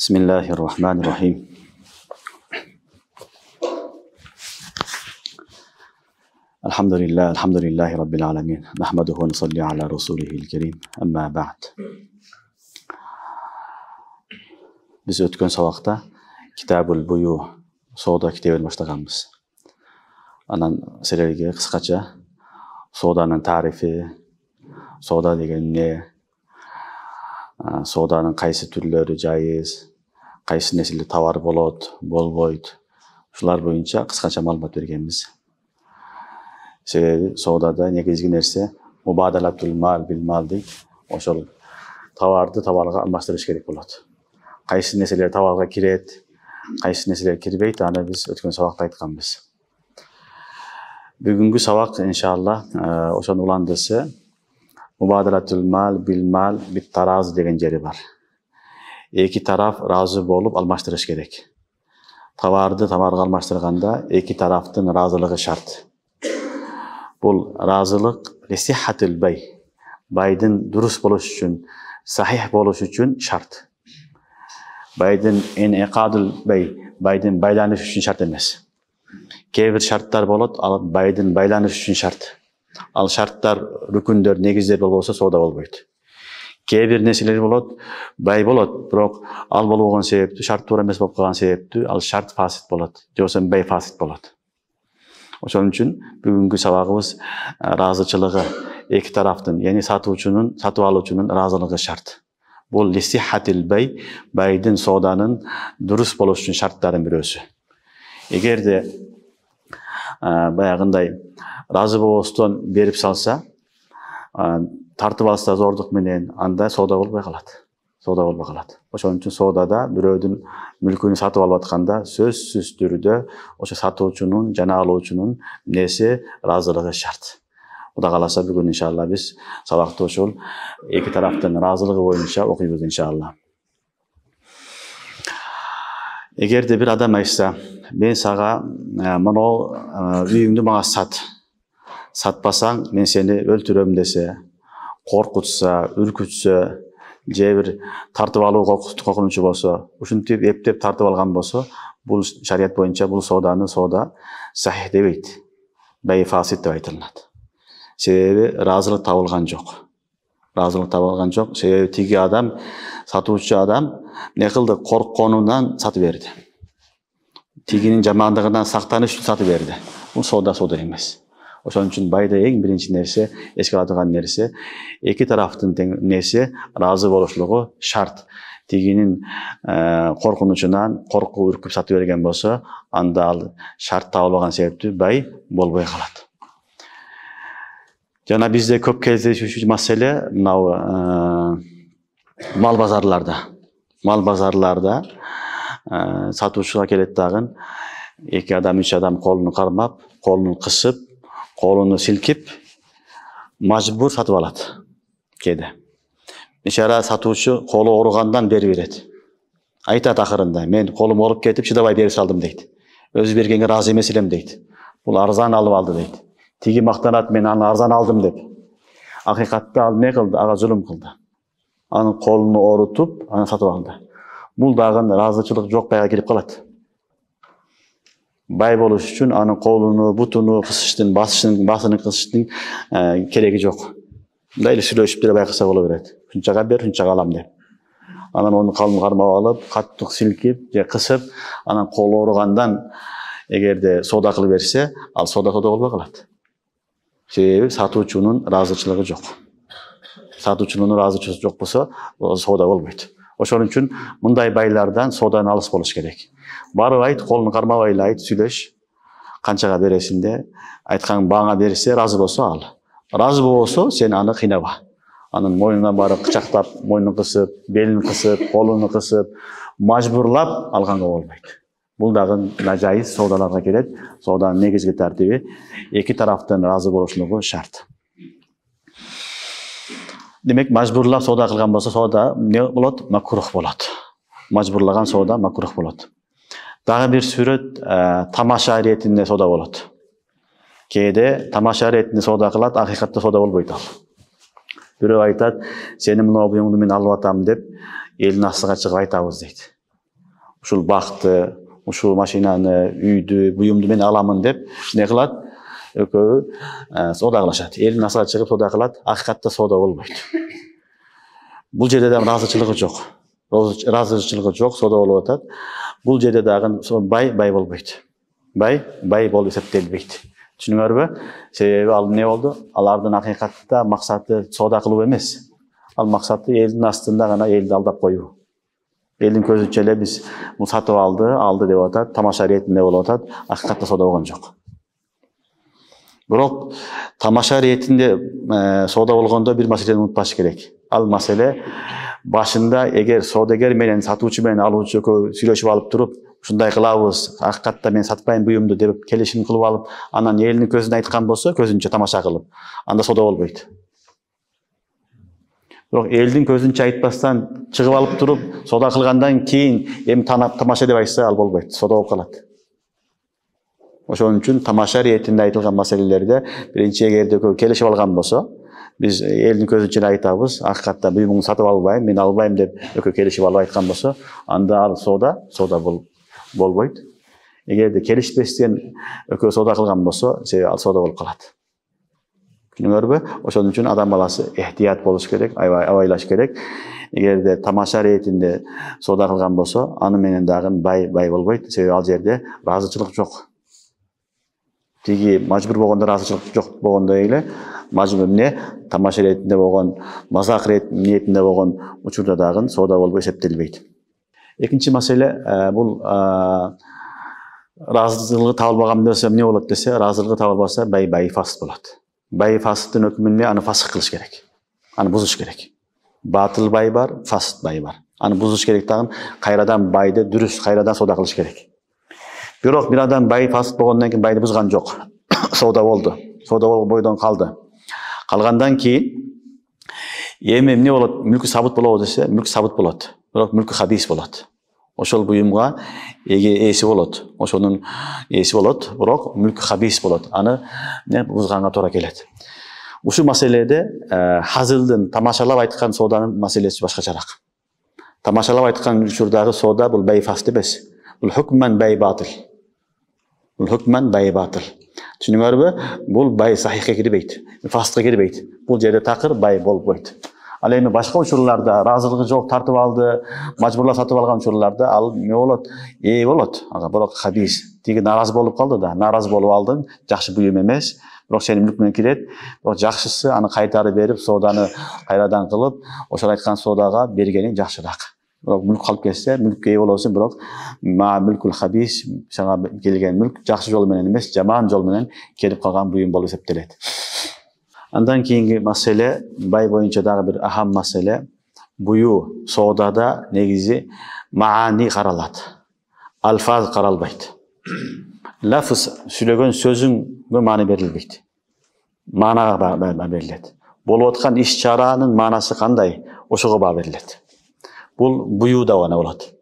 بسم الله الرحمن الرحيم الحمد لله رب العالمين نحمده ونصلي على رسوله الكريم أما بعد. Biz ötken sabakta Kitabul Buyu Soda kitabını başlaganбыз. Anan sizlerge kıskaça sodanın tarifi, soda degen ne, sodanın kayсы türleri jayız, kayсы nesilde tovar bolot, bolboyt. Şular boyunca kıskaça malumat bergenбиз. Sebebi sodada negizgi nerse mubadalatul mal bil mal deyip, oşol tovarды tovarga almaştırış gerek bolot. Kayсы nesiler tovarga kiret, kayсы nesiler kirбейт, аны biz ötken sabakta aytkanбыз. Bugünkü sabak inşallah oşon ulandısı mubadalatul mal bil mal bit taraz degen jeri var. Eki taraf razı bolup almaştırış gerek. Tovarды tovarga almaştırganda eki taraftın razılığı şart. Bul razılık lisihhatul bay. Baydın durus boluş üçün, sahih boluş üçün şart. Baydın en'iqadul bay. Baydın baylanış üçün şart emes. Kebir şartlar bolot, al baydın baylanış üçün şart. Al şartlar, rükündör, negizler bolsa soda bolboyt. Kebir nesiler bolot, bay bolot, birok al bolboğun sebepti, şart doğru emes bolup kalgan sebepti, al şart fasit bolot. Josen bay fasit bolot. Oşun üçün bugünkü sabagыбыз razıçılığı iki taraftın, yani satıuçunun, satıp alıcının razılığı şart. Bu lisihhatil bay, baydın sodanın durus boluş üçün şartların birösü. Eğer de bayağınday razı boloston berip salsa, tartıp alsa zorduk menen, anda soda bolbay kalat. Soda bolbay kalat. Oşun üçün sodada birödün mülkünü satıp alıp atkanda sözsüz türdө oşo satıuçunun jana alуучунун nesi razılığı şart. Uda kalasa bugün inşallah biz sabakta oşol iki taraftın razılığı boyunca okuyubuz inşallah. Eğer de bir adam aytsa, ben sağa mano үйүңдү mağa sat. Satpasaң, men seni öldüröm dese, korkutsa, ürkütse, же bir tartıp alууга korkunçu bolsa, ушинтип эптеп tartıp algan bolsa, bul şariat boyunca bul sodаны soda sahih debeyt. Bay fasit dep aytılат. Sebebi razılık tabılgan jok. Razılık tabılgan jok. Sebebi tigi adam, satуучу adam ne kıldı? Korkkonundan satıp berdi. Tiginin jamandыгынан saktanish üçün satıp berdi. Bu soda emes. Oşun üçün bayda en birinci nerse, eski adıgan nerse, iki taraftın nerse razı boluşluğu şart. Tiginin korkunuçundan korku ürküp satıp bergen bolsa, anda al şart tabılgan sebepti bay bolboy kalat. Jana bizde köp кезде şu mesele mal bazarlarda. Mal bazarlarda satuşuğa kelet dagın iki adam, üç adam kolunu karmap, kolunu kısıp, kolunu silkip majbur satıp alat. Kede. Bişara satuşu kolu orugandan beri berет. Aytat akırında, men kolum olup ketip çıdabay beri saldım deydi. Özü bергenge razı emes elem deydi. Bul arzan alıp aldı deydi. Tigi maktanat, men аны arzan aldım dep. Hakikatte al ne kıldı? Ağa zulüm kıldı. Anın kolunu orutup, anı satıp aldı. Bul dağın razıçılık jok bayga kelip kalat. Bay boluş üçün anın kolunu, butunu kısıştın, basını kısıştın keregi jok. Daylı süйлөшүp bir bay kısa bolu beret. Şunçaga ber, şunçaga alam dep. Anın onu kalın karmap alıp, kattık silkip, je kısıp, anın kolu orugandan egerde soda kılıp berse, al soda bolbay kalat. Sebebi satıuçunun razıçılığı jok. Satıuçunun razıçılığı jok bolsa, soda bolboyt. Oşon üçün mындай baylardan sodan alыс boluş gerek. Barıp ayt, kolunu karmabay ayt, süйлөш. Kançaga beresinde, aytkan bağına berse, razı bolsa al. Razı bolsa, sen anı kıynaba. Anın moyundan barıp, kıçaktap, moyunu kısıp, belini kısıp, kolunu kısıp, majburlap alganga bolboyt. Bul dagın najayız sodalarga kelet. Sodanın negizgi tartibi iki taraftan razı boluşluğu şart. Demek majburlap soda kılgan bolsa soda ne bolot? Makruh bolot. Majburlagan soda makruh bolot. Dagı bir süret tamaşa retinde soda bolot. Kede tamaşa retinde soda kılat, hakikatte soda bolboyt al. Biri aytat, seni mına buyuңду men alıp atam dep, elin astıga çıkıp aytabız deydi. ушул бакты, ушул машинаны, үйдү, буюмду мен аламын деп не кылат? Экөө соода кылышат. Элдин асыга чыгып соода кылат, акыйкатта соода болбойт. Бул жерде да ыраазычылыгы жок. Ыраазычылыгы жок, соода болуп атат. Бул жерде дагы бай болбойт. Бай болуп эсептелбейт. Түшүнүңөрбү? Себеби ал эмне болду? Алардын акыйкатта максаты соода кылуу эмес. Ал максаты элдин астында гана элди алдап коюу. Элдин көзүнчө эле биз бул сатып алды деп атат, тамаша иретинде болуп атат, акыйкатта соода болгон жок. Бирок тамаша иретинде соода болгондо бир маселени унутпаш керек. Ал маселе башында эгер соодагер менен сатуучу менен алуучу экөө сүйлөшүп алып туруп, ушундай кылабыз, акыйкатта мен сатпайм буюмду деп келишим кылып алып, анан элдин көзүнө айткан болсо, көзүнчө тамаша кылып, анда соода болбойт. Бирок элдин көзүнчө айтпастан чыгып алып туруп, соода кылгандан кийин эми тамаша деп айтса, ал болбойт, соода болуп калат. Ошон үчүн тамаша иретинде айтылган маселелерде биринчи эгерде экөө келишип алган болсо, биз элдин көзүнчө айта,быз, акыйкатта буюмуңду сатып албайм, мен албайм деп экөө келишип алып айткан болсо, анда ал соода болбойт. Эгерде келишпестен экөө соода кылган болсо, ал соода болуп калат. Түшүнүңөрбү? Ошон үчүн адам баласы эhtiyat болуш керек, абайлаш керек. Эгерде тамаша иретинде соода кылган болсо, аны менен дагы бай болбойт. Себеби ал жерде ыраазычылык жок. Тиги мажбур болгондо ыраазычылык жок болгондой эле, мажбур эмне? Тамаша иретинде болгон, мазак ниетинде болгон учурда дагы соода болуп эсептелбейт. Экинчи маселе бул ыраазычылыгы табылбаган болсо эмне болот десе, ыраазычылыгы табылбаса бай фасык болот. Бай фасыктын өкүмүнө аны фасык кылыш керек. Аны бузуш керек. Батыл бай бар, фасык бай бар. Аны бузуш керек дагы, кайрадан байды дұрыс кайрадан соода кылыш керек. Бирок бир адам бай фасык болгондон кийин байды бузган жок. Соода болду. Соода болуп бойдон калды. Калгандан кийин эми эмне болот? Мүлкү сабыт болобу десе, мүлк сабыт болот. Бирок мүлкү хабис болот. Ошол буюмга ээси болот. Ошонун ээси болот, бирок мүлкү хабис болот. Аны бузганга туура келет. Ушул маселеде Хазылдын тамашалап айткан сооданын маселеси башкачараак. Тамашалап айткан учурдагы соода бул бай фасык эмес. Бул хукман бай батыл. Бул хукман бай батыл. Түшүнүңөрбү? Бул бай сахихке кирбейт, фасыкка кирбейт. Бул жерде такыр бай болбойт. Ал эми башка учурларда ыраазычылыгы жок, тартып алды, мажбурлап сатып алган учурларда ал эмне болот? Болот. Ага бирок хабис. Тиги наразы болуп калды да, наразы болуп алдың, жакшы буюм эмес. Бирок сенин мүлк менен кирет. Бирок жакшысы аны кайтарып берип, сооданы кайрадан кылып, ошол айткан соодага бергени жакшыраак. Бирок мүлк калып кетсе, мүлккө ээ болосуң, бирок мүлкүл хабис, сага келген мүлк жакшы жол менен эмес, жаман жол менен келип калган буюм болуп эсептелет. Андан кийинки маселе, бай боюнча дагы бир ахам маселе, буюу соодада негизи маани каралат. Алфаз каралбайт. Лафыз сүйлөгөн сөзүнгө маани берилбейт. Маанага берилет. Болуп аткан иш-чаранын маанасы кандай? Ошого баа берилет. Бул буюуда гана болот.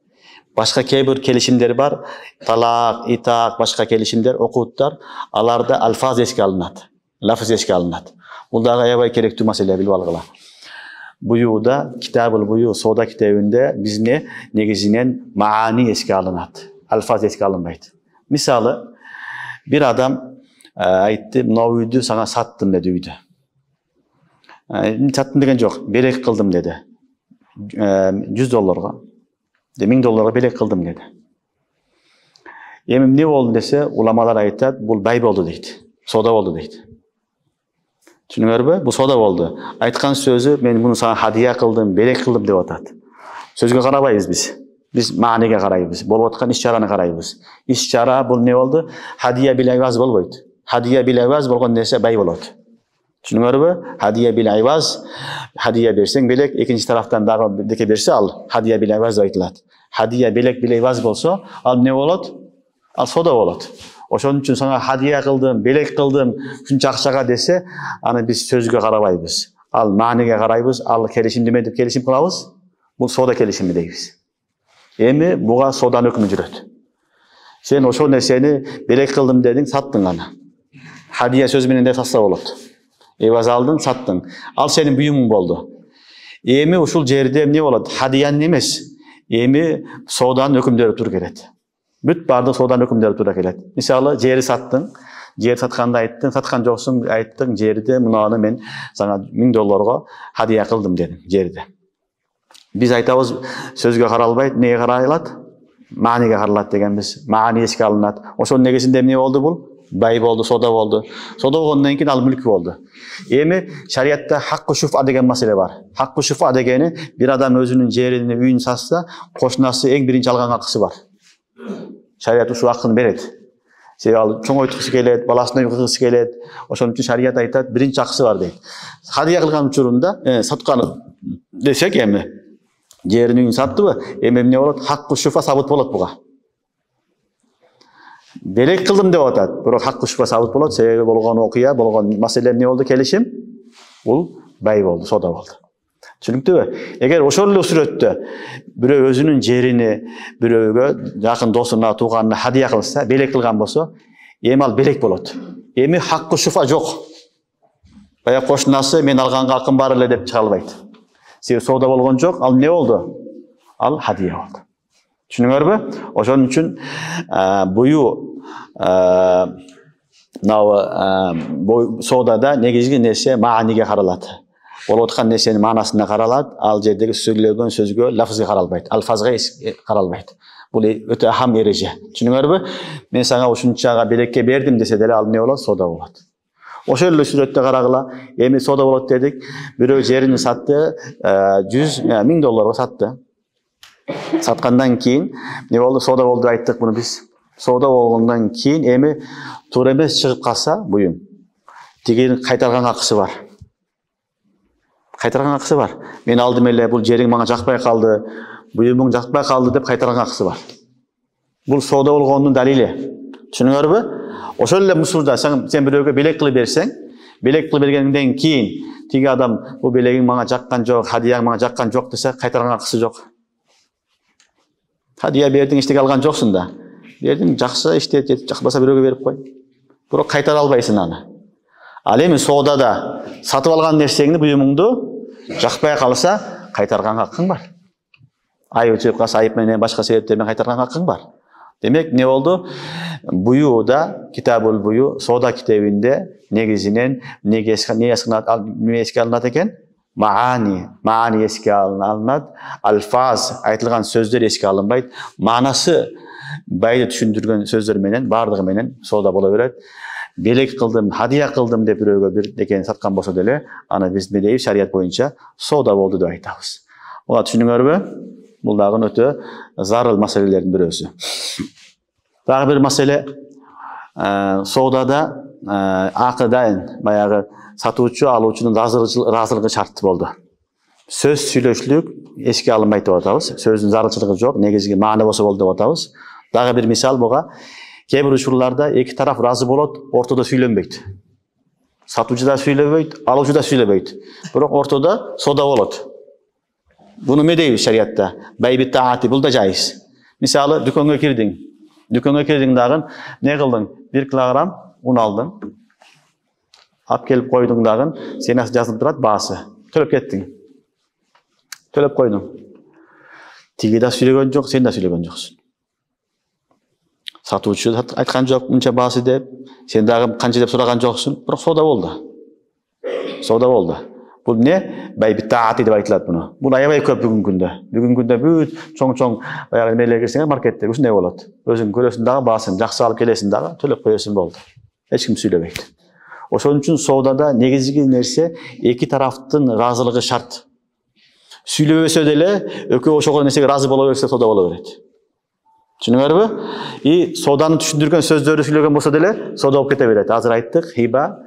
Башка кээ бир келишимдер бар, талак, итак, башка келишимдер, окуттар, аларда алфаз эске алынат, лафыз эске алынат. Бул дагы аябай керектүү маселе, билип алгыла. Буюуда, китабыл буюу, соода китебинде бизне негизинен маани эске алынат, алфаз эске алынбайт. Мисалы, бир адам айтты, мына үйдү сага саттым деди үйдү. Саттым деген жок, белек кылдым деди. $100, $1000 белек кылдым деди. Эми эмне болду десе, уламалар айтат, бул бай болду дейт, соода болду дейт. Түшүнүңөрбү? Бул соода болду. Айткан сөзү, мен муну сага хадия кылдым, белек кылдым деп атат. Сөзгө карабайбыз биз. Биз мааниге карайбыз, болуп аткан иш-чараны карайбыз. Иш-чара бул не болду? Хадия бил айваз болбойт. Хадия бил айваз болгон нерсе бай болот. Түшүнүңөрбү? Хадия бил айваз, хадия берсең белек, экинчи тараптан дагы бирдеке берсе ал хадия бил айваз деп айтылат. Хадия белек бил айваз болсо, ал эмне болот? Ал соода болот. Ошон үчүн сага хадия кылдым, белек кылдым, ушунча акчага десе, аны биз сөзгө карабайбыз. Ал мааниге карайбыз, ал келишимдеме деп келишим кылабыз. Бул соода келишими дейбиз. Эми буга сооданын өкүмү жүрөт. Сен ошол нерсени белек кылдым дедиң, саттың аны. Хадия сөз менен де сатса болот. Эваз алдың, саттың. Ал сенин буюмуң болду. Эми ушул жерде эмне болот? Хадиянын эмес, Эми сооданын өкүмдөрү тура келет. Бүт бардык сооданын өкүмдөрү тура келет. Мисалы, жери саттың, жер сатканды айттың, саткан жоксуң, айттың, жерди мынаны мен сага $1000 хадия кылдым дедим, жерди. Биз айтабыз, сөзгө каралбайт, эмнеге каралат? Мааниге каралат дегенбиз. Маани эске алынат. Ошонун негизинде эмне болду бул? Бай болду, сода болду. Сода болгондон кийин ал мүлк болду. Эми шариатта хакку шуфа деген маселе бар. Хакку шуфа дегени бир адам өзүнүн жерин, үйүн сатса, кошунасы эң биринчи алган акысы бар. Шариат ушул акыны берет. Себеби ал чоңойтукусу келет, баласына үй кылгысы келет. Ошон үчүн шариат айтат, биринчи акысы бар дейт. Хадия кылган учурунда, саткан десек эми жерин, үйүн саттыбы? Эми эмне болот? Хакку шуфа сабыт болот буга. Белек кылдым деп атат. Бирок хакку шуфа сабыт болот. Себеби болгон окуя, болгон маселе эмне болду? Келишим. Бул бай болду, сода болду. Түшүнүктүбү? Эгер ошол эле сүрөттө бирөө өзүнүн жерини бирөөгө, жакын досуна, тууганына хадия кылса, белек кылган болсо, эми ал белек болот. Эми хакку шуфа жок. Бая кошунасы мен алганга акым бар эле деп чыга албайт. Себеби сода болгон жок, ал эмне болду? Ал хадия болду. Түшүнүңөрбү? Ошон үчүн буюу содада негизги нерсе мааниге каралат. Болуп аткан нерсенин маанасына каралат, ал жердеги сөйлөгөн сөзгө, лафзга каралбайт, алфазга каралбайт. Бул өтө ахам эреже. Түшүнүңөрбү? Мен сага ушунчага белекке бердим десе деле ал эмне болот? Сода болот. Ошол эле сүрөттө карагыла, эми сода болот дедик. Бирөө жерин сатты, $100,000 сатты. Саткандан кийин эмне болду? Сода болду айттык муну биз. Сода болгондон кийин эми туура эмес чыгып калса, буюм, тигини кайтарган акысы бар. Кайтарган акысы бар. Мен алдым эле, бул жериң мага жакпай калды, буюмуң жакпай калды деп кайтарган акысы бар. Бул сода болгондун далили. Түшүнүңөрбү? Ошол эле мусулда сен бирөөгө белек кылып берсең, белек кылып бергенден кийин тиги адам бул белегиң мага жаккан жок, хадияң мага жаккан жок десе, кайтарган акысы жок. Хадия бердиң, иштеге алган жоксуң да. Бердиң, жакса иштет, жакпаса бирөөгө берип кой. Бирок кайтара албайсың аны. Ал эми соодада сатып алган нерсеңди, буюмуңду жакпай калса, кайтарганга акың бар. Айып чыгып калса, айып менен башка себептер менен кайтарганга акың бар. Демек, не болду? Буюуда, китабул бую, соода китебинде негизинен не эске алынат экен? Маани эске алынат, алфаз, айтылган сөздөр эске алынбайт, маанасы байды түшүндүргөн сөздөр менен, бардыгы менен соода боло берет. Белек кылдым, хадия кылдым деп бирөөгө бир деген саткан болсо деле, аны биз эмне дейбиз? Шарият боюнча соода болду деп айтабыз. Буга түшүнүңөрбү? Бул дагы өтө зарыл маселелердин бирөөсү. Дагы бир маселе, соодада акыдайын, баягы сатуучу, алуучунун ыраазылыгы шарт болду. Сөз сүйлөшүлүк эске алынбайт деп атабыз. Сөздүн зарылчылыгы жок, негизги маани болсо болду деп атабыз. Дагы бир мисал буга, кээ бир учурларда эки тараф ыраазы болот, ортодо сүйлөнбөйт. Сатуучу да сүйлөбөйт, алуучу да сүйлөбөйт. Бирок ортодо сода болот. Буну эмне дейбиз шариатта? Байбит таати, бул да жайыз. Мисалы, дүкөнгө кирдиң. Дүкөнгө кирдиң дагы, не кылдың? 1 килограмм un алдың. Ап келип койдуң дагы, сен жазылып турат баасы. Төлөп кеттиң. Төлөп койдуң. Тиги да сүйлөгөн жок, сен да сүйлөгөн жоксуң. Сатуучу айткан жок, мынча баасы деп, сен дагы канча деп сураган жоксуң, бирок сода болду. Сода болду. Бул не? Байбит таати деп айтылат буну. Бул аябай көп бүгүнкү күндө. Бүгүнкү күндө бүт чоң баягы эмелерге кирсең, маркетте ушундай болот. Өзүң көрөсүң дагы баасын, жакшы алып келесиң дагы, төлөп коесуң болду. Эч ким сүйлөбөйт. Ошон үчүн соодада негизги нерсе эки тараптын ыраазылыгы шарт. Сүйлөбөсө деле экөө ошого нерсеге ыраазы боло берсе сода боло берет. Түшүнүңөрбү? И сооданы түшүндүргөн сөздөрдү сүйлөгөн болсо деле сода болуп кете берет. Азыр айттык, хиба,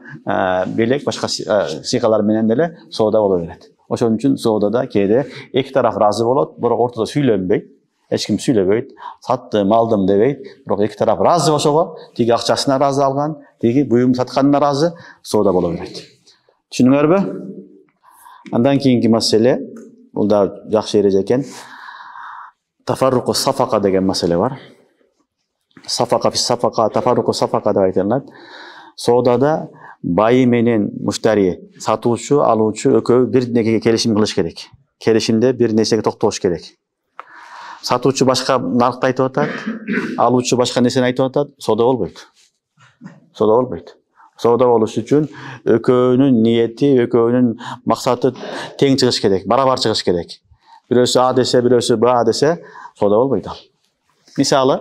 белек, башка сыйгалар менен деле сода боло берет. Ошон үчүн соодада кээде эки тараф ыраазы болот, бирок ортодо сүйлөнбөйт. Эч ким сүйлөбөйт, саттым, алдым дебейт. Бирок эки тараф ыраазы болсо, тиги акчасына ыраазы алган, тиги буюм сатканына ыраазы, сода боло берет. Түшүнүңөрбү? Андан кийинки маселе, бул да жакшы эреже экен. Тафарруку сафака деген маселе бар. Сафака фи сафака, тафарруку сафака деп айтылат. Соодада байы менен муштари, сатуучу, алуучу экөө бир нерсеге келишим кылыш керек. Келишимде бир нерсеге токтош керек. Сатуучу башка наркты айтып атат, алуучу башка нерсени айтып атат, соода болбойт. Соода болбойт. Соода болуш үчүн экөөнүн ниети, экөөнүн максаты тең чыгыш керек, барабар чыгыш керек. Бирөөсү А десе, бирөөсү Б десе, соода болбойт ал. Мисалы,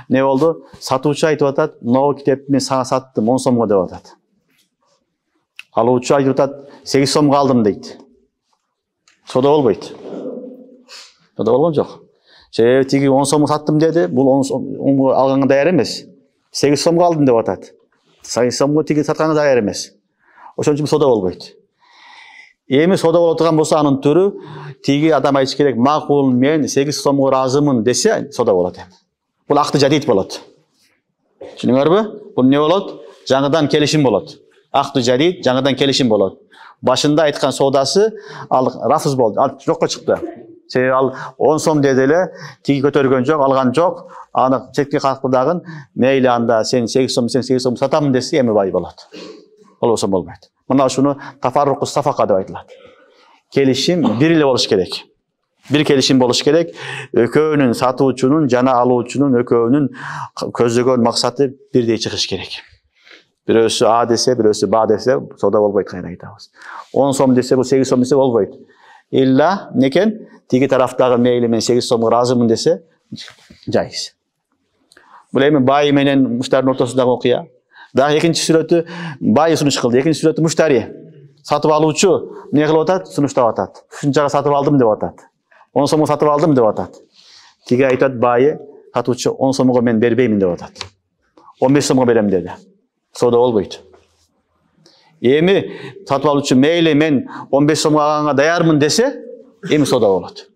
не болду? Сатуучу айтып атат, "Могу китепти мен сага саттым 10 сомго" деп атат. Алуучу айтып атат, 8 сомго алдым дейт. Соода болбойт. Соода болгон жок. Себеби тиги 10 сомго саттым деди, бул 10 сомго алганга даяр эмес. 8 сомго алдым деп атат. 8 сомго тиги сатканга даяр эмес. Ошон үчүн соода болбойт. Эми соода боло турган болсо анын түрү тиги адам айтыш керек, "Макул, мен 8 сомго разымын" десе, соода болот эми. Бул акты жадид болот. Түшүнүңөрбү? Бул не болот? Жаңыдан келишим болот. Акты жадид, жаңыдан келишим болот. Башында айткан соодасы ал рафыз болду, ал жокко чыкты. Себеби ал 10 сом деди эле, тиги көтөргөн жок, алган жок. Аны четки калкыдагын, мейли анда сен 8 сом, сен 8 сом сатамын десе, эми бай болот. Болбосо болбойт. Мына ушуну тафарруку сафака деп айтылат. Келишим бир эле болуш керек. Bir kelişim болуш керек. Экөөнүн, сатуучунун жана алуучунун экөөнүн көздөгөн максаты бирдей чыгыш керек. Бирөөсү А десе, бирөөсү Б десе, соода болбойт, кайра айтабыз. 10 сом десе, бул 8 сом десе болбойт. Илла некен? Тиги тарафтагы мейли мен 8 сомго разымын десе, жайыз. Бул эми бай менен муштардын ортосундагы окуя. Дагы экинчи сүрөтү бай сунуш кылды, экинчи сүрөтү муштари. Сатып алуучу эмне кылып атат? Сунуштап атат. Ушунчага сатып алдым деп атат. 10 сомго сатып алдым деп атат. Тиги айтат байы, сатуучу 10 сомго мен бербеймин деп атат. 15 сомго берем деди. Соода болбойт. Эми сатып алуучу мейли мен 15 сомго алганга даярмын десе, эми соода болот.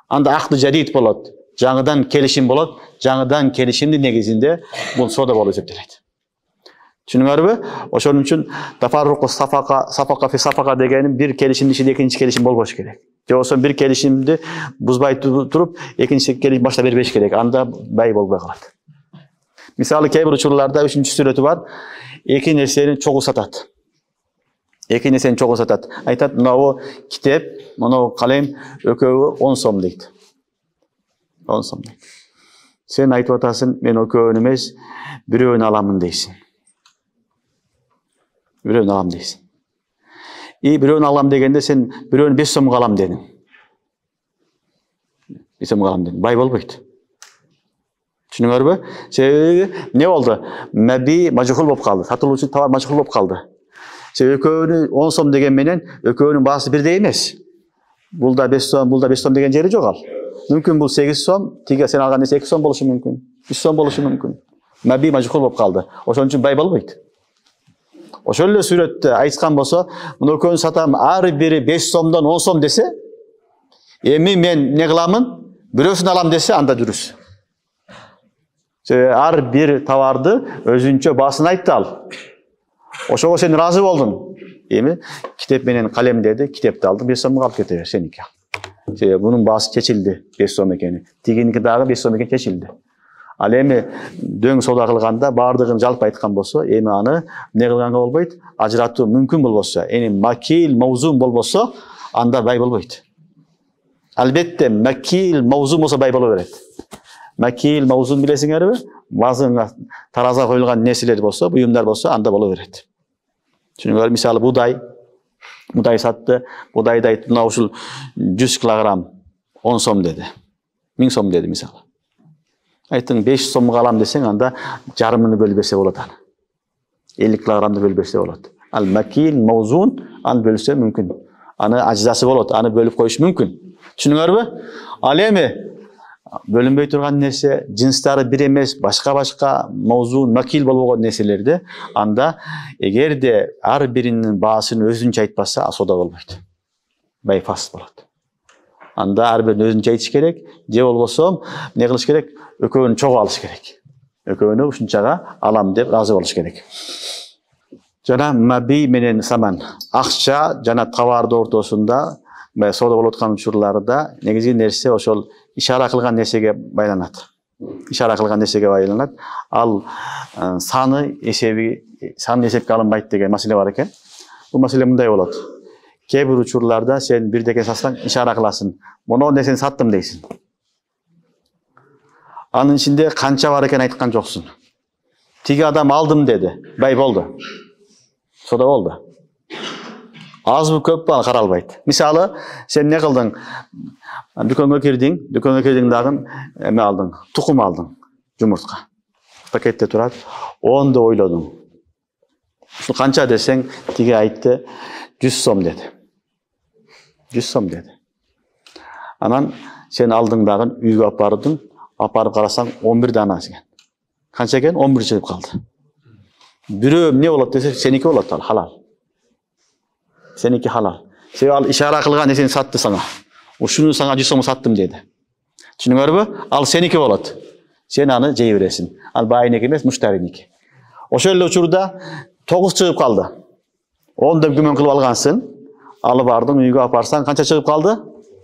Анда акты жадид болот. Жаңыдан келишим болот. Жаңыдан келишимдин негизинде бул соода болуп эсептелет. Түшүнүңөрбү? Ошон үчүн тафарруку сафака фи сафака дегенин бир келишимдин ичинде экинчи келишим болбош керек. Же болсо бир келишимди бузбай туруп, экинчи келишим башта бербеш керек. Анда бай болбой калат. Мисалы, кээ бир учурларда 3-сүрөтү бар. Эки нерсени чогуу сатат. Эки нерсени чогуу сатат. Айтат, "Мынабу китеп, мынабу калем экөөбү 10 сом" дейт. 10 сом дейт. Сен айтып атасың, "Мен экөөнү эмес, бирөөнү аламын" дейсиң. Бирөөнү алам дейсиң. Бирөөнү алам дегенде сен бирөөнү 5 сомго алам дедиң. 5 сомго алам дедиң. Бай болбойт. Түшүнүңөрбү? Себеби не болду? Маби мажхул болуп калды. Сатылуучу товар мажхул болуп калды. Себеби экөөнү 10 сом деген менен экөөнүн баасы бирдей эмес. Бул да 5 сом, бул да 5 сом деген жери жок ал. Мүмкүн бул 8 сом, тиги сен алган нерсе 2 сом болушу мүмкүн. 3 сом болушу мүмкүн. Маби мажхул болуп калды. Ошон үчүн бай болбойт. Ошол эле сүрөттө айткан болсо, мына экөөнү сатам, ар бири 5 сомдон 10 сом десе, эми мен не кыламын? Бирөөсүн алам десе, анда дурус. Ар бир товарды өзүнчө баасын айтты ал. Ошого сен разы болдун. Эми китеп менен калем деди, китепти алдым, 5 сомго алып кете бер, сеники. Себеби бунун баасы чечилди, 5 сом экени. Тигиники дагы 5 сом экени чечилди. Ал эми дөң соода кылганда баардыгын жалпы айткан болсо, эми аны эмне кылганга болбойт? Ажыратуу мүмкүн болбосо, макил, маузун болбосо, анда бай болбойт. Албетте, макил, маузун болсо бай боло берет. Макил, маузун билесиңерби? Вазынга таразага коюлган нерселер болсо, буюмдар болсо, анда боло берет. Түшүнүңөр, мисалы будай сатты, будайды айтты, мына ушул 100 килограмм 10 сом деди. 1000 сом деди мисалы. Айттың 5 сомго алам десең, анда жарымыны бөлүп берсе болот аны. 50 килограммды бөлүп берсе болот. Ал макил, маузун аны бөлүшсө мүмкүн. Аны ажзасы болот, аны бөлүп коюш мүмкүн. Түшүнүңөрбү? Ал эми бөлүнбөй турган нерсе, жинстары бир эмес, башка маузун, макил болбогон нерселерди, анда эгерде ар биринин баасын өзүнчө айтпаса, соода болбойт. Бай фасд болот. Анда ар бирин өзүнчө айтыш керек, же болбосо эмне кылыш керек? Экөөнү чогуу алыш керек. Экөөнү ушунчага алам деп разы болуш керек. Жана маби менен саман, акча жана товардын ортосунда соода болуп аткан учурларда негизги нерсе ошол ишара кылган нерсеге байланат. Ишара кылган нерсеге байланат. Ал саны эсепке алынбайт деген маселе бар экен. Бул маселе мындай болот. Кээ бир учурларда сен бирдеке сатсаң, ишара кыласың. Мону нерсени саттым дейсиң. Анын içinde канча бар экен айткан жоксун. Тиги адам алдым деди. Бай болду. Сода болду. Азбы көппү ал каралбайт. Мисалы, сен не кылдың? Дүкөнгө кирдиң дагы эме алдың, тукум алдың, жумуртка. Пакетте турат, 10 деп ойлодуң. Ушул канча десең, тиги айтты 100 сом деди. 100 сом деди. Анан сен алдың дагы үйгө апардың, апарып карасаң 11 дана экен. Канча экен? 11 чыгып калды. Бирөө эмне болот десе, сеники болот ал, халал. Сеники халал. Себеби ал ишара кылган нерсени сатты сага. Ушуну сага 100 сом саттым деди. Түшүнүңөрбү? Ал сеники болот. Сен аны жей бересиң. Ал байынеки эмес, муштариники. Ошол эле учурда 9 чыгып калды. 10 деп күмөн кылып алгансың. Алып бардың үйгө апарсаң канча чыгып калды?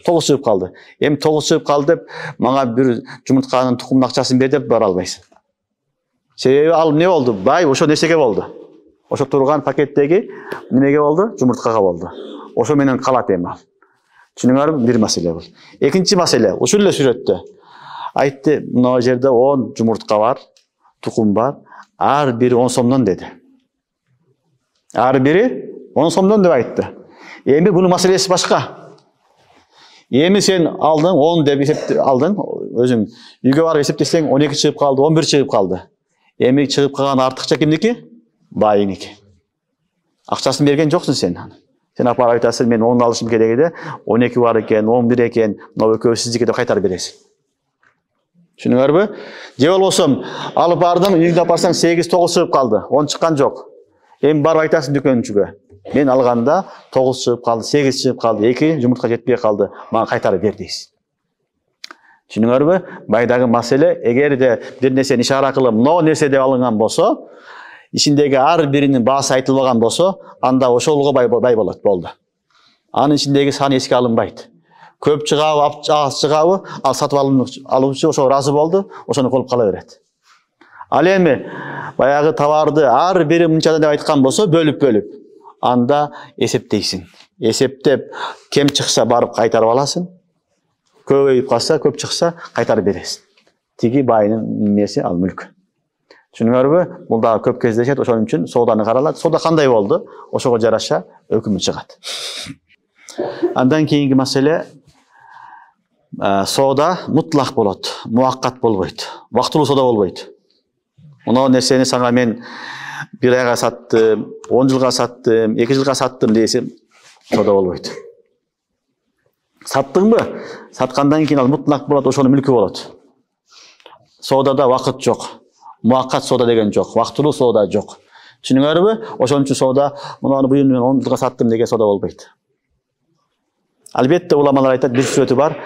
9 чыгып калды. Эми 9 чыгып калды деп, мага бир жумуртканын тукумун акчасын бер деп бара албайсың. Себеби ал эмне болду? Бай ошо нерсеге болду. Ошо турган пакеттеги немеге болду? Жумурткага болду. Ошо менен калат эми ал. Түшүнүңөрбү? Бир маселе бул. Экинчи маселе, ушул эле сүрөттө айтты, мына жерде 10 жумуртка бар, тукум бар, ар бири 10 сомдон деди. Ар бири 10 сомдон деп айтты. Эми бунун маселеси башка. Эми сен алдың 10 деп эсептеп алдың, өзүң үйгө барып эсептесең 12 чыгып калды, 11 чыгып калды. Эми чыгып калган артыкча кимдики? Байыники. Акчасын берген жоксуң сен. Сен апарып айтасың, мен 10 алышым керек эди, 12 бар экен, 11 экен, мына экөө сиздики деп кайтарып бересиң. Түшүнүңөрбү? Же болбосо алып бардым, үйгө апарсаң 8-9 чыгып калды, 10 чыккан жок. Эми барып айтасың дүкөнчүгө. Мен алганда 9 чыгып калды, 8 чыгып калды, 2 жумуртка жетпей калды, мага кайтарып бер дейсиң. Түшүнүңөрбү? Байдагы маселе, эгерде бир нерсени ишара кылып, мына нерсе деп алынган болсо, ичиндеги ар биринин баасы айтылбаган болсо, анда ошолго бай болот, болду. Анын ичиндеги сан эске алынбайт. Көп чыгабы, аз чыгабы, ал сатып алуучу ошо ыраазы болду, ошону колуп кала берет. Ал эми баягы товарды ар бири мынча деп айткан болсо, бөлүп, анда эсептейсиң. Эсептеп, кем чыкса барып кайтарып аласың. Көбөйүп калса, көп чыкса кайтарып бересиң. Тиги байынын немеси ал мүлк. Түшүнүңөрбү? Бул дагы көп кездешет, ошон үчүн сооданы каралат. Соода кандай болду? Ошого жараша өкүмү чыгат. Андан кийинки маселе, соода мутлак болот, муаккат болбойт. Вактылуу соода болбойт. Мына нерсени сага мен 1 айга саттым, 10 жылга саттым, 2 жылга саттым дейсиң, соода болбойт. Саттыңбы? Саткандан кийин ал мутлак болот, ошонун мүлкү болот. Соодада вакыт жок. Муаккат соода деген жок, вактылуу соода жок. Түшүнүңөрбү? Ошон үчүн соода, мунаны буюн мен 10 жылга саттым деген соода болбойт. Албетте уламалар айтат, бир сүрөтү бар.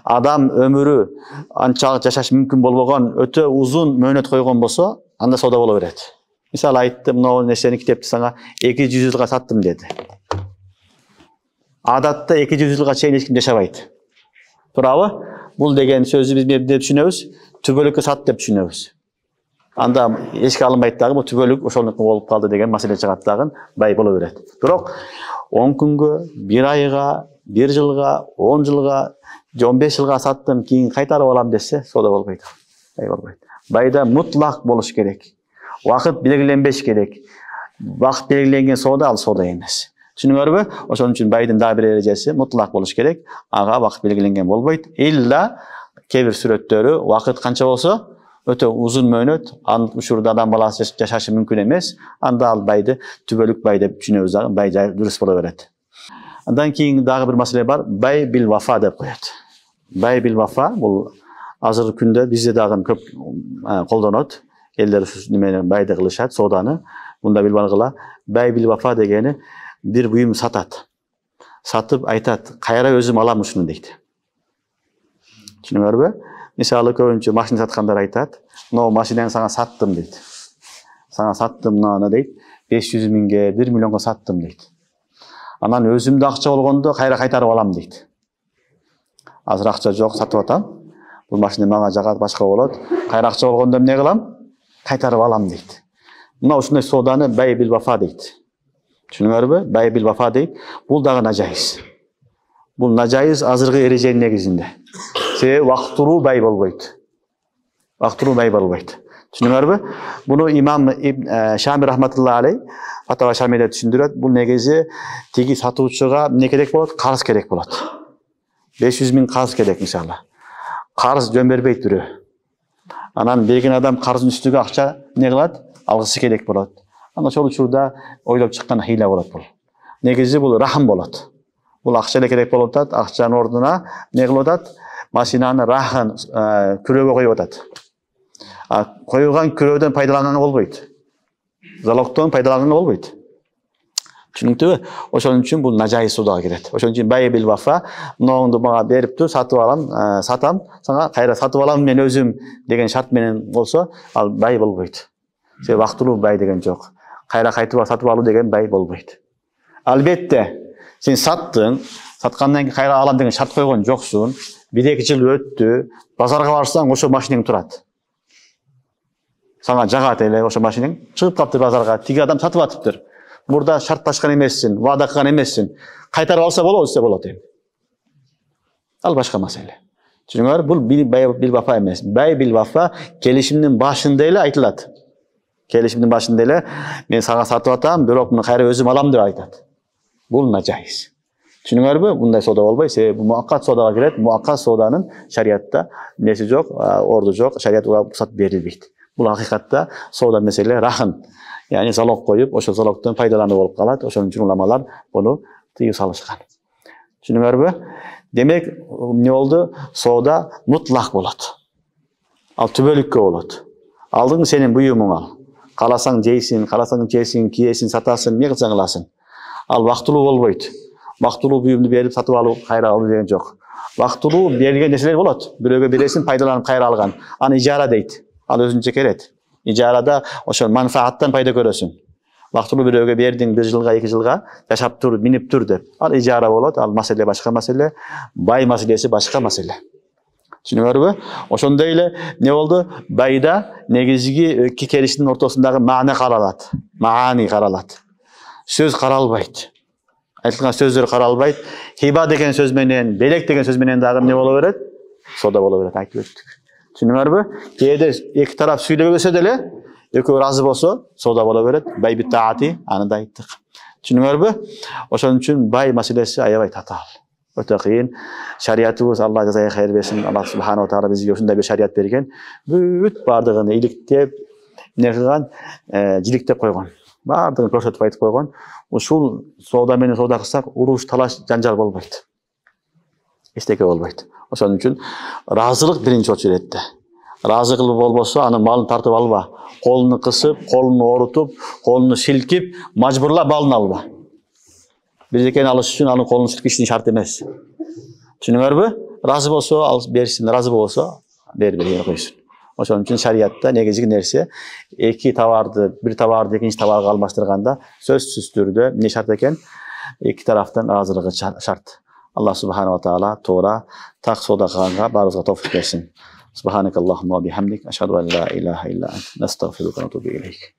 Адам өмүрү анчалык жашаш мүмкүн болбогон, өтө узун мөөнөт койгон болсо, анда соода боло берет. Мисалы айтты, мына нерсени китепти сага 200 жылга саттым деди. Адатта 200 жылга чейин эч ким жашабайт. Туурабы? Бул деген сөзү биз эмне деп түшүнөбүз? Түбөлүккө сат деп түшүнөбүз. Анда эске алынбайт дагы, бул түбөлүк ошондук болуп калды деген маселе чыгат дагы, бай боло берет. Бирок 10 күнгө, 1 айга, 1 жылга, 10 жылга, 15 жылга саттым, кийин кайтарып алам десе, соода болбойт. Бай болбойт. Байда мутлак болуш керек. Вакыт белгиленбеш керек. Вакыт белгиленген соода ал соода эмес. Түшүнүңөрбү? Ошон үчүн байдын дагы бир эрежеси мутлак болуш керек. Ага вакыт белгиленген болбойт. Илла кээ бир сүрөттөрү вакыт канча болсо, өтө узун мөөнөт, анын учурда адам баласы жашашы мүмкүн эмес. Анда ал байды түбөлүк бай деп түшүнөбүз дагы, бай дурус боло берет. Андан кийин дагы бир маселе бар, бай бил вафа деп коет. Бай бил вафа бул азыркы күндө бизде дагы көп колдонот. Элдер немени байды кылышат, сооданы. Мында билип алгыла, бай бил вафа дегени бир буюм сатат. Сатып айтат, кайра өзүм алам ушуну дейт. Түшүнүңөрбү? Мисалы көбүнчө машина саткандар айтат, "Но машинаны сага саттым" дейт. Сага саттым мынаны дейт, 500 миңге, 1 миллионго саттым дейт. Анан өзүмдө акча болгондо кайра кайтарып алам дейт. Азыр акча жок, сатып атам. Бул машина мага жагат, башка болот. Кайра акча болгондо эмне кылам? Кайтарып алам дейт. Мына ушундай сооданы бай бил вафа дейт. Түшүнүңөрбү? Бай бил вафа дейт. Бул дагы нажайыз. Бул нажайыз азыркы эреженин негизинде. Себеби вактылуу бай болбойт. Вақтылуу бай болбойт. Түшүнүңөрбү? Буну имам Шами рахматуллахи алейх Фатава Шамиде түшүндүрөт. Бул негизи тиги сатуучуга эмне керек болот? Карыз керек болот. 500 миң карыз керек иншалла. Карыз жөн бербейт бирөө. Анан берген адам карыздын үстүгө акча эмне кылат? Алгысы керек болот. Ана ошол учурда ойлоп чыккан хыйла болот бул. Негизи бул рахым болот. Бул акча эле керек болуп атат, акчанын ордуна эмне кылып атат? Машинаны рахын күрөөгө коюп атат. Коюлган күрөөдөн пайдаланууга болбойт. Залогдон пайдаланууга болбойт. Түшүнүктүүбү? Ошон үчүн бул нажайыз соодага кирет. Ошон үчүн бай бил вафа, мынауңду мага бериптир, сатып алам, сатам, сага кайра сатып алам мен өзүм деген шарт менен болсо, ал бай болбойт. Себеби вактылуу бай деген жок. Кайра кайтып сатып алуу деген бай болбойт. Албетте, сен саттың, саткандан кийин кайра алам деген шарт койгон жоксуң. 1-2 жыл өттү, базарга барсаң ошо машинең турат. Сага жагат эле ошо машинең, чыгып калыптыр базарга, тиги адам сатып атыптыр. Мурда шартташкан эмессиң, ваада кылган эмессиң. Кайтарып алса болобу, десе болот эми. Ал башка маселе. Түшүнүңөр, бул бай бил вафа эмес. Бай бил вафа келишимдин башында эле айтылат. Келишимдин башында эле мен сага сатып атам, бирок муну кайра өзүм алам деп айтат. Бул нажайыз. Түшүнүңөрбү? Мындай соода болбойт. Себеби муаккат соодага кирет. Муаккат сооданын шариатта неси жок, орду жок, шариат уруксат берилбейт. Бул акыйкатта соода маселе рахын. Yani залог коюп, ошол залогдон пайдалануу болуп калат. Ошон үчүн уламалар буну тыюу салышкан. Түшүнүңөрбү? Демек, эмне болду? Соода мутлак болот. Ал түбөлүккө болот. Алдың сенин буюмуң ал. Каласаң жейсиң, каласаң жейсиң, кийесиң, сатасың, эмне кылсаң кыласың. Ал вактылуу болбойт. Вактылуу буюмду берип сатып алуу, кайра алуу деген жок. Вактылуу берилген нерселер болот. Бирөөгө бересиң, пайдаланып кайра алган. Аны ижара дейт. Ал өзүнчө керет. Ижарада ошол манфааттан пайда көрөсүң. Вактылуу бирөөгө бердиң 1 жылга, 2 жылга жашап тур, минип тур деп. Ал ижара болот, ал маселе башка маселе, бай маселеси башка маселе. Түшүнүңөрбү? Ошондой эле эмне болду? Байда негизги эки келиштин ортосундагы маана каралат. Маани каралат. Сөз каралбайт. Айтылган сөздөр каралбайт. Хиба деген сөз менен, белек деген сөз менен дагы эмне боло берет? Соода боло берет, айтып өттүк. Түшүнүңөрбү? Кээде эки тарап сүйлөбөсө деле, экөө ыраазы болсо, соода боло берет. Бай бит таати, аны да айттык. Түшүнүңөрбү? Ошон үчүн бай маселеси аябай татаал. Өтө кыйын. Шариятыбыз Алла жазайы хайыр берсин. Алла субханаху таала бизге ушундай бир шарият берген. Бүт бардыгын иликтеп, эмне кылган, жиликтеп койгон. Бардыгын көрсөтүп айтып койгон. Ушул соода менен соода кылсак, уруш, талаш, жанжал болбойт. Эчтеке болбойт. Ошон үчүн ыраазылык биринчи очеретте. Ыраазы кылып болбосо, анын малын тартып алба. Колуну кысып, колуну орутуп, колуну силкип, мажбурлап малын алба. Бирдекени алыш үчүн анын колун силкиштин шарт эмес. Түшүнүңөрбү? Ыраазы болсо ал берсин, ыраазы болсо бербей койсун. Ошон үчүн шариатта негизги нерсе бир товарды экинчи товарга алмаштырганда сөзсүз түрдө эмне шарт экен? Эки тараптын ыраазылыгы шарт. Allah subhanahu wa ta'ala to'g'ri taq sooda qilganga barizga tavfiq bersin. Subhanakallahumma wa bihamdik ashhadu an la ilaha illa anta nastag'firuka va natubu ilayk.